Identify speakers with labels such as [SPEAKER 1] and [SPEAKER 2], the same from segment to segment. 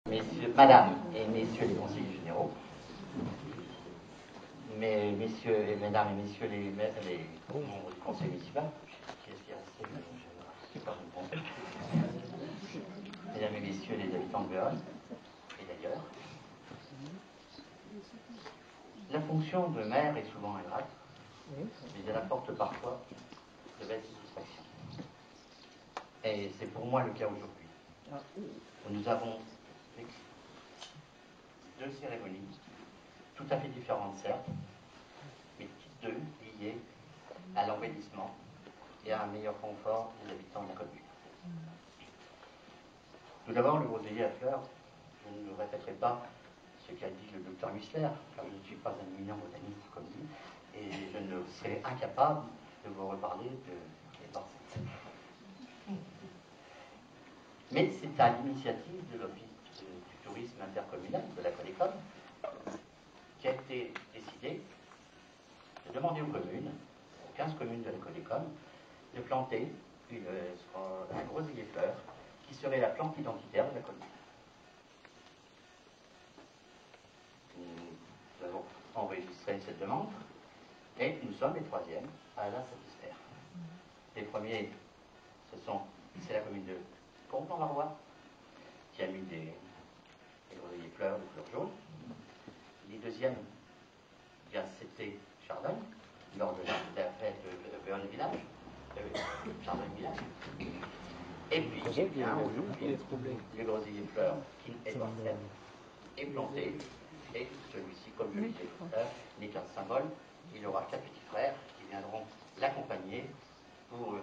[SPEAKER 1] Messieurs, Madame et Messieurs les conseillers généraux, Messieurs et Mesdames et Messieurs les membres du Conseil municipal, qui est-ce qui est resté, mais je ne sais pas répondre. Mesdames et Messieurs les habitants de Béarn et d'ailleurs, la fonction de maire est souvent ingrate, mais elle apporte parfois de belles satisfactions. Et c'est pour moi le cas aujourd'hui. Nous avons deux cérémonies, tout à fait différentes certes, mais toutes deux liées à l'embellissement et à un meilleur confort des habitants de la commune. Tout d'abord, le groseillier à fleurs, je ne répéterai pas ce qu'a dit le docteur Whistler, car je ne suis pas un éminent botaniste comme lui, et je ne serai incapable de vous reparler des Dorset. Mais c'est à l'initiative de l'Office du tourisme intercommunal de la Colécom qui a été décidé de demander aux communes, aux 15 communes de la Colécom, de planter un groseillier fleur qui serait la plante identitaire de la commune. Nous avons enregistré cette demande et nous sommes les troisièmes à la satisfaire. Les premiers, c'est la commune de Conflans-Marois qui a mis des groseilliers fleurs de couleur jaune. Les deuxièmes, c'était Chardin, lors de la fête de Béarn Village, Chardin Village. Et puis, aujourd'hui, le groseillier fleur qui est Dorset est planté, et celui-ci, comme je le disais tout à l'heure, n'est qu'un symbole. Il aura 4 petits frères qui viendront l'accompagner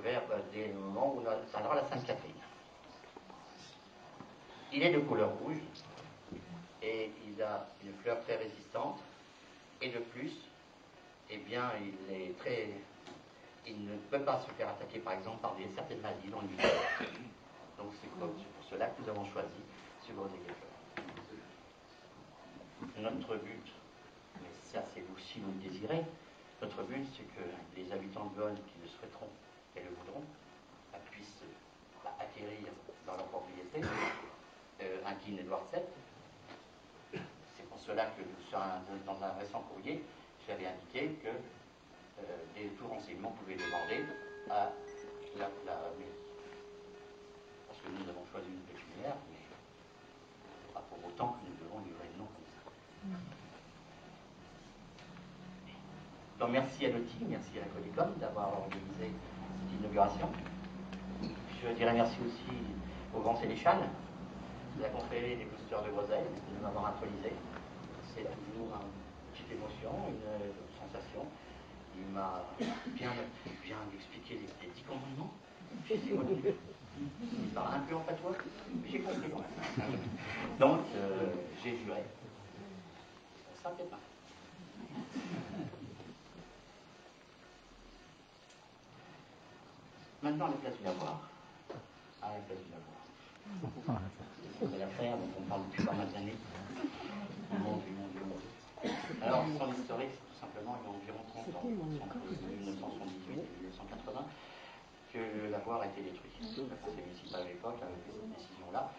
[SPEAKER 1] vers des moments où on atteindra la Sainte-Catherine. Il est de couleur rouge et il a une fleur très résistante, et de plus, eh bien, il ne peut pas se faire attaquer par exemple par certaines maladies dans l'hiver. Donc c'est pour cela que nous avons choisi ce groseillier fleur. Notre but, mais ça c'est vous si vous le désirez, notre but c'est que les habitants de Béarn qui le souhaiteront et le voudront puissent acquérir dans leur propriété un Kin Edward VII. C'est pour cela que dans un récent courrier, j'avais indiqué que tout renseignement pouvait demander à la mairie. Parce que nous avons choisi une pécuniaire, mais pas pour autant que nous devons livrer le nom comme ça. Donc merci à l'OTI, merci à la Colécom d'avoir organisé cette inauguration. Je dirais merci aussi au grand sénéchal de la confrérie des boosters de Groseille de m'avoir intronisé. C'est toujours une petite émotion, une sensation. Il m'a bien expliqué les 10 commandements. Il parle un peu en patois, mais j'ai compris quand même. Donc, j'ai juré. Ça fait pas. Maintenant, la place du lavoir. À la place du lavoir. C'est l'affaire dont on parle depuis pas mal d'années. Mon Dieu. Alors, son historique, c'est tout simplement il y a environ 30 ans, entre 1978 et 1980, que le lavoir a été détruit. Le conseil municipal à l'époque avait pris cette décision-là,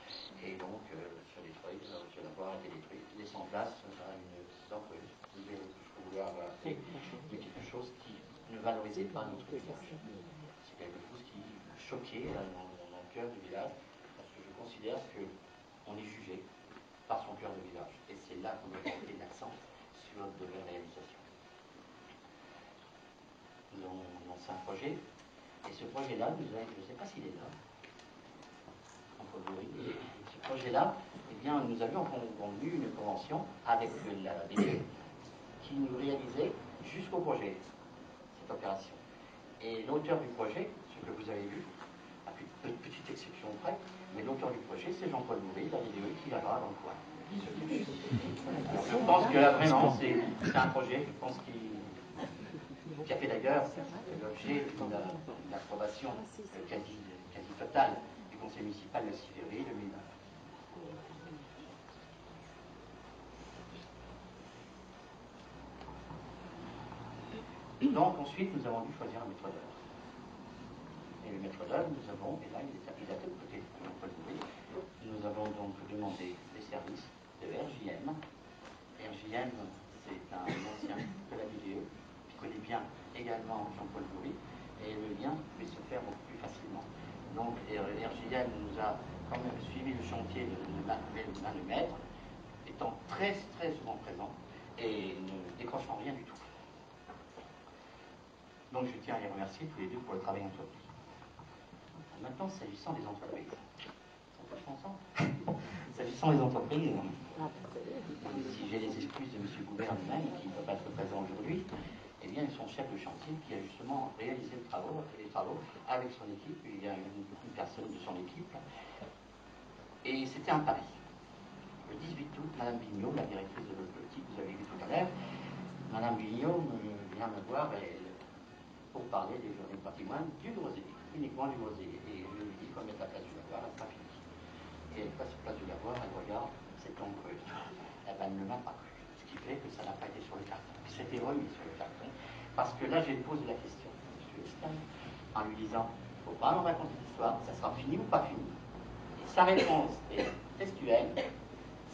[SPEAKER 1] et donc ce lavoir a été détruit, laissant place à une danseuse, vous verrez tout ce que vous voulez avoir appelé, mais quelque chose qui ne valorisait pas notre village. C'est quelque chose qui choquait dans le cœur du village, parce que je considère qu'on est jugé par son cœur de village, et c'est là qu'on doit porter l'accent sur de vraies réalisations. Nous avons lancé un projet, et ce projet-là, je ne sais pas s'il est là, ce projet-là, eh bien, nous avions convenu une convention avec la DPE qui nous réalisait jusqu'au projet, cette opération. Et l'auteur du projet, ce que vous avez vu, à une petite exception près, mais l'auteur du projet, c'est Jean-Paul Bourré, la DPE, qui est là-bas dans le coin. Alors, je pense que là, vraiment, c'est un projet, je pense qui a fait d'ailleurs l'objet d'une approbation quasi totale du conseil municipal le 6 février 2009. Donc ensuite, nous avons dû choisir un maître d'œuvre. Et le le maître d'œuvre, nous avons, et là il est à côté de Jean-Paul Bourri, nous avons donc demandé les services de RJM. RJM, c'est un ancien de la vidéo qui connaît bien également Jean-Paul Bourri, et le lien peut se faire beaucoup plus facilement. Donc RJM nous a quand même suivi le chantier de le maître, étant très souvent présent et ne décrochant rien du tout. Donc je tiens à les remercier tous les deux pour le travail entrepris. Maintenant, s'agissant des entreprises. S'agissant des entreprises, si j'ai les excuses de M. Gouverne même, qui ne peut pas être présent aujourd'hui, eh bien, son chef de chantier qui a justement réalisé les travaux avec son équipe. Il y a une personne de son équipe. Et c'était un pari. Le 18 août, Mme Vigneault, la directrice de l'Optique, vous avez vu tout à l'heure, Mme Vigneault vient me voir pour parler des journées de patrimoine du Groseillier, uniquement du Groseillier. Et je lui dis, il faut mettre la place du lavoir, elle sera finie. Et elle passe sur place du lavoir, elle regarde cette langue creuse. Elle ne m'a pas cru. Ce qui fait que ça n'a pas été sur le carton. C'était remis sur le carton. Parce que là, j'ai posé la question à M. Estel, en lui disant, il ne faut pas me raconter l'histoire, ça sera fini ou pas fini. Et sa réponse est textuelle,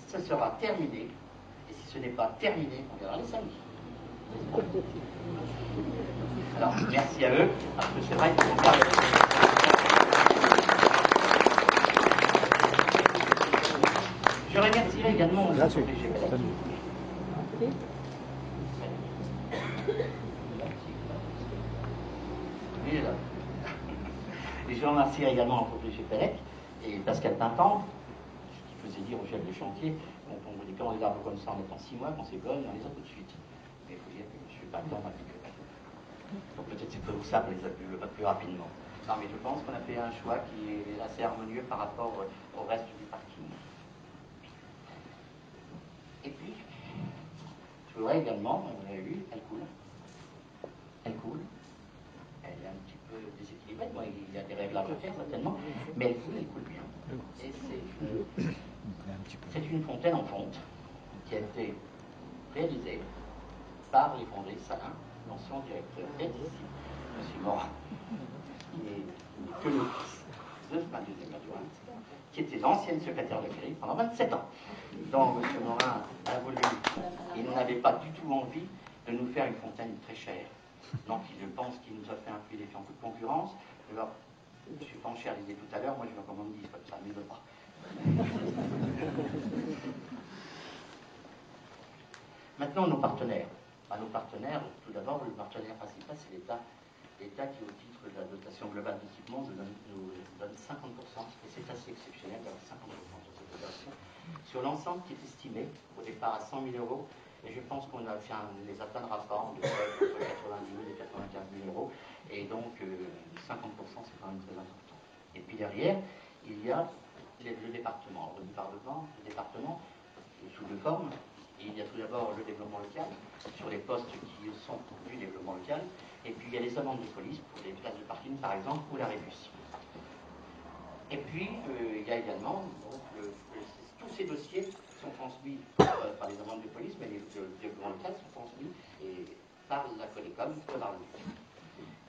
[SPEAKER 1] ce sera terminé. Et si ce n'est pas terminé, on verra les samedis. Alors, merci à eux, parce que c'est vrai qu'ils vont faire. Je remercierai également le PG Pellec. Et je remercierai également le PG Pellec et Pascal Tintan, qui faisait dire au chef de chantier, quand on dit quand on les arbres comme ça, on est en 6 mois, quand c'est bon, on les a tout de suite. Mais il faut dire que je ne suis pas le temps d'appliquer. Donc peut-être c'est pour ça qu'on les a plus rapidement. Non, mais je pense qu'on a fait un choix qui est assez harmonieux par rapport au reste du parking. Et puis, je voudrais également, vous l'avez vu, elle coule. Elle coule. Elle est un petit peu déséquilibrée. Bon, il y a des réglages à faire certainement, mais elle coule bien. Et c'est une fontaine en fonte qui a été réalisée par les fonderies Salin, l'ancien directeur est ici, M. Morin, qui est que le fils de ma deuxième adjointe, qui était l'ancienne secrétaire de mairie pendant 27 ans. Donc M. Morin a voulu, il n'avait pas du tout envie de nous faire une fontaine très chère. Donc je pense qu'il nous a fait un prix des en toute concurrence. Alors, M. Pancher disait tout à l'heure, moi je me commande 10, comme ça ne m'aide pas. Maintenant, nos partenaires. Nos partenaires, tout d'abord, le partenaire principal, c'est l'État. L'État qui, au titre de la dotation globale d'équipement, nous donne 50%, et c'est assez exceptionnel d'avoir 50% sur cette dotation, sur l'ensemble qui est estimé au départ à 100 000 euros, et je pense qu'on ne les atteindra pas, on devrait être entre 90 000 et 95 000 euros, et donc 50% c'est quand même très important. Et puis derrière, il y a le département. Le département, sous deux formes. Il y a tout d'abord le développement local, sur les postes qui sont du développement local, et puis il y a les amendes de police pour les places de parking par exemple, ou la rébus. Et puis il y a également, donc, tous ces dossiers sont transmis par les amendes de police, mais les développements local sont transmis par la Colecom de Marluc.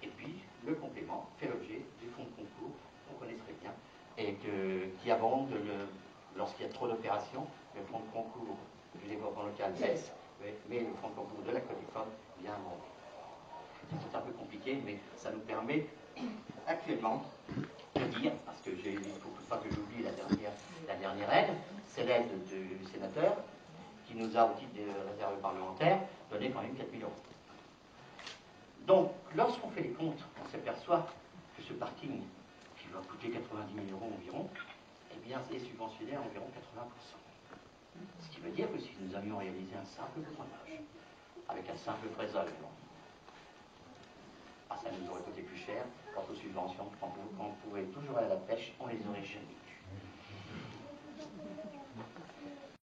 [SPEAKER 1] Et puis le complément fait l'objet du fonds de concours, qu'on connaît très bien, et qui abonde lorsqu'il y a trop d'opérations, le fonds de concours du développement local baisse, mais le fonds de concours de la Colecom vient abonder. C'est un peu compliqué, mais ça nous permet actuellement de dire, parce qu'il ne faut pas que j'oublie la dernière aide, c'est l'aide du sénateur, qui nous a, au titre des réserves parlementaires, donné quand même 4 000 euros. Donc, lorsqu'on fait les comptes, on s'aperçoit que ce parking, qui va coûter 90 000 euros environ, eh bien, est subventionné à environ 80%. Ce qui veut dire que si nous avions réalisé un simple goudronnage, avec un simple fraisage, ça nous aurait coûté plus cher. Quant aux subventions qu'on pouvait toujours aller à la pêche, on les aurait jamais.